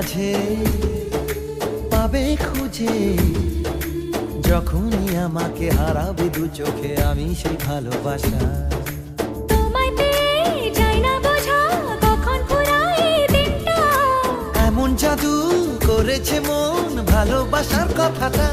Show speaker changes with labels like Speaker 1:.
Speaker 1: মাঝে পাবে খুঁজে, যখনই আমাকে হারাবে দু চোখে আমি সেই ভালোবাসা।
Speaker 2: তোমায় পেয়ে যাই না বোঝা কখন ফুরায় দিনটা।
Speaker 1: এমন জাদু করেছে মন ভালোবাসার কথাটা।